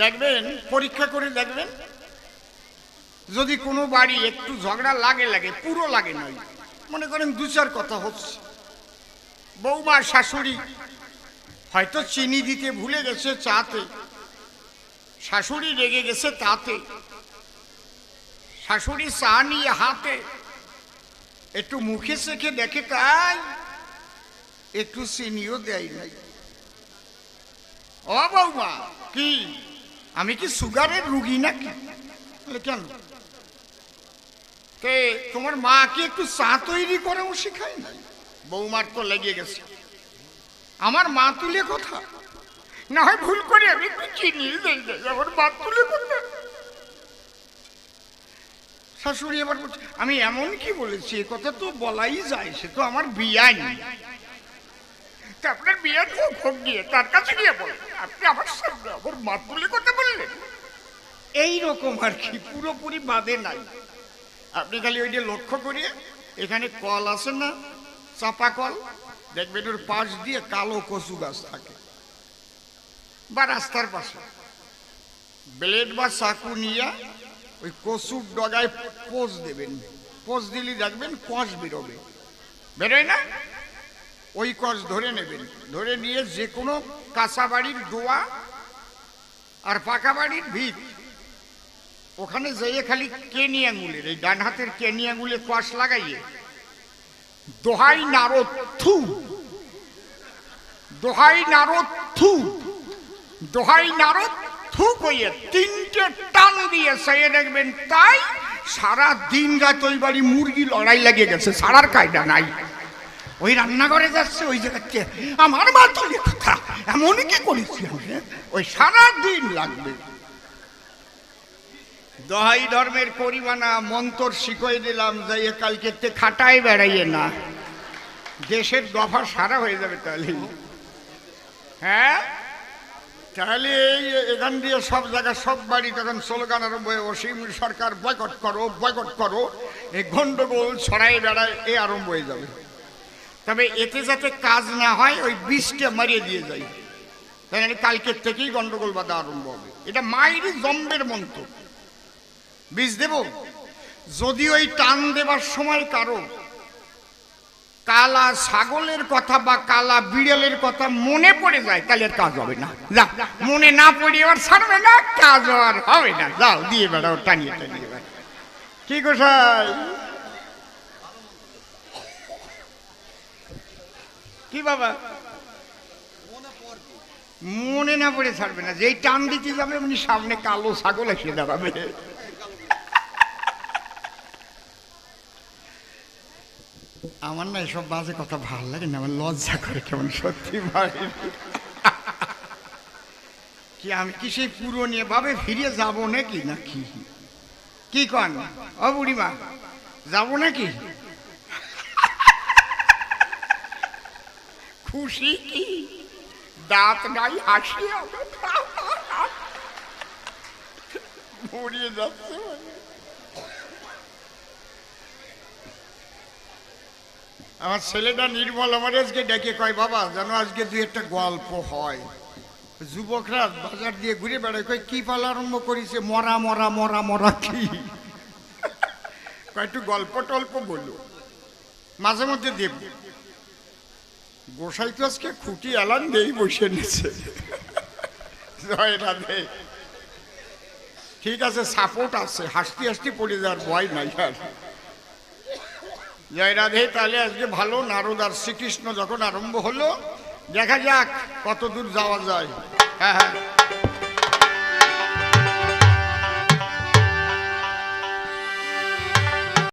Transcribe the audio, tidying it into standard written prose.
দেখবেন, পরীক্ষা করে দেখবেন, যদি কোনো বাড়ি একটু ঝগড়া লাগে, পুরো লাগে নয়, মনে করেন দু চার কথা হচ্ছে, বৌমা শাশুড়ি হয়তো চিনি দিতে ভুলে গেছে চাতে, শাশুড়ি রেগে গেছে তাতে, শাশুড়ি চা নিয়ে হাতে, একটু মুখে চেখে দেখে তাই একটু চিনিও দেয় নাই। ও বৌমা, কি আমি কি সুগারের রুগী নাকি? কেন, তোমার মা কি একটু চা তৈরি করেও শেখায় নাই? বৌমার তো লেগে গেছে, আমার মা তুলে কথা, না হয় ভুল করে আমি একটু চিনি দেই, আমার মা তুলে কথা। শাশুড়ি এবার বলছে, আমি এমন কি বলেছি, এ কথা তো বলাই যায়, সে তো আমার বিয়াই। আপনার বিয়ে হোক গিয়ে তার কাছে গিয়ে বলেন, আপনি আমার সামনে আমার মা তুলে কথা বললেন। এইরকম আর কি, পুরোপুরি বাদে নাই। আপনি খালি ওই যে লক্ষ্য করিয়ে, এখানে কল আছে না, চাপা কল, দেখবেন ওর পাশ দিয়ে কালো কচু গাছ থাকে, বা রাস্তার পাশে ব্লেড বা চাকু নিয়ে ওই কচুর ডগায় পোজ দেবেন, পোজ দিলে দেখবেন কষ বেরোবে, বেরোয় না? ওই কষ ধরে নেবেন, ধরে নিয়ে যে কোনো কাঁচা বাড়ির ডোয়া আর পাকা বাড়ির ভিত, ওখানে যেয়ে খালি কেনি আঙুলের, এই ডান হাতের কেনি আঙুলে কষ লাগাইয়ে দোহাই নারদ থু, দোহাই নারদ থু, দোহাই নারদ থু কইয়ে তিনটে টান দিয়ে সেয়ে দেখবেন তাই সারা দিন রাত ওই বাড়ি মুরগি লড়াই লাগিয়ে গেছে, সারার কায়দা নাই। ওই রান্নাঘরে যাচ্ছে, ওই জায়গাতে আমার মা তুলে কথা, এমন কি করেছি আমি, ওই সারা দিন লাগবে। দহাই ধর্মের পরিমাণা মন্তর শিখে দিলাম, যাইয়ে কালকে খাটায় বেড়াইয়ে না, দেশের দফা সারা হয়ে যাবে তাহলে। হ্যাঁ, তাহলে এখান দিয়ে সব জায়গায় সব বাড়ি তখন স্লোগান আরম্ভ হয়ে, অসীম সরকার বয়কট করো, বয়কট করো, এই গন্ডগোল ছড়াই বেড়ায় এ আরম্ভ হয়ে যাবে। তবে এতে যাতে কাজ না হয়, ওই বিষটা মারিয়ে দিয়ে যাই, তাহলে কালকের থেকেই গন্ডগোল বাঁধা আরম্ভ হবে। এটা মায়ের জম্বের মন্ত্র। বীজ দেব, যদি ওই টান দেবার সময় কারো কালা ছাগলের কথা বা কালা বিড়ালের কথা মনে পড়ে যায়, তাহলে আর কাজ হবে না। মনে না পড়ে আর ছাড়বে না, কাজ আর হবে না। যাও দিয়ে বেড়াও, টানিয়ে টানিয়ে বেড়াও। কি গোসাই, কি বাবা, মনে না পড়ে ছাড়বে না, যেই টান দিতে যাবে এমনি সামনে কালো ছাগল এসে দাঁড়াবে। আমার না এসব বাজে কথা ভালো লাগে না, আমার লজ্জা করে কেমন, সত্যি ভাই। কি আমি কি সেই পুরনো ভাবে ফিরে যাবো নাকি, নাকি কি কন ও বুড়িমা, যাবো নাকি? খুশি কি দাঁত নাই, হাসি মরিয়ে যাচ্ছে। আমার ছেলেটা নির্মল আমার আজকে ডেকে কয়, বাবা যেন আজকে দুই একটা গল্প হয়। যুবকরা বাজার দিয়ে ঘুরে বেড়ায়, কয় কি পালা আরম্ভ করেছে, মরা মরা মরা মরা কি, কয় একটু গল্প টল্প বললো, মাঝে মধ্যে দেব। গোসাই তো আজকে খুঁটি এলান দিয়েই বসে নিচ্ছে। জয় রাধে। ঠিক আছে, সাপোর্ট আছে, হাসতে হাসতে পড়ে যাওয়ার ভয় নাই আর। জয় রাধে। তাহলে আজকে ভালো, নারদ আর শ্রীকৃষ্ণ যখন আরম্ভ হলো, দেখা যাক কত দূর যাওয়া যায়। হ্যাঁ হ্যাঁ।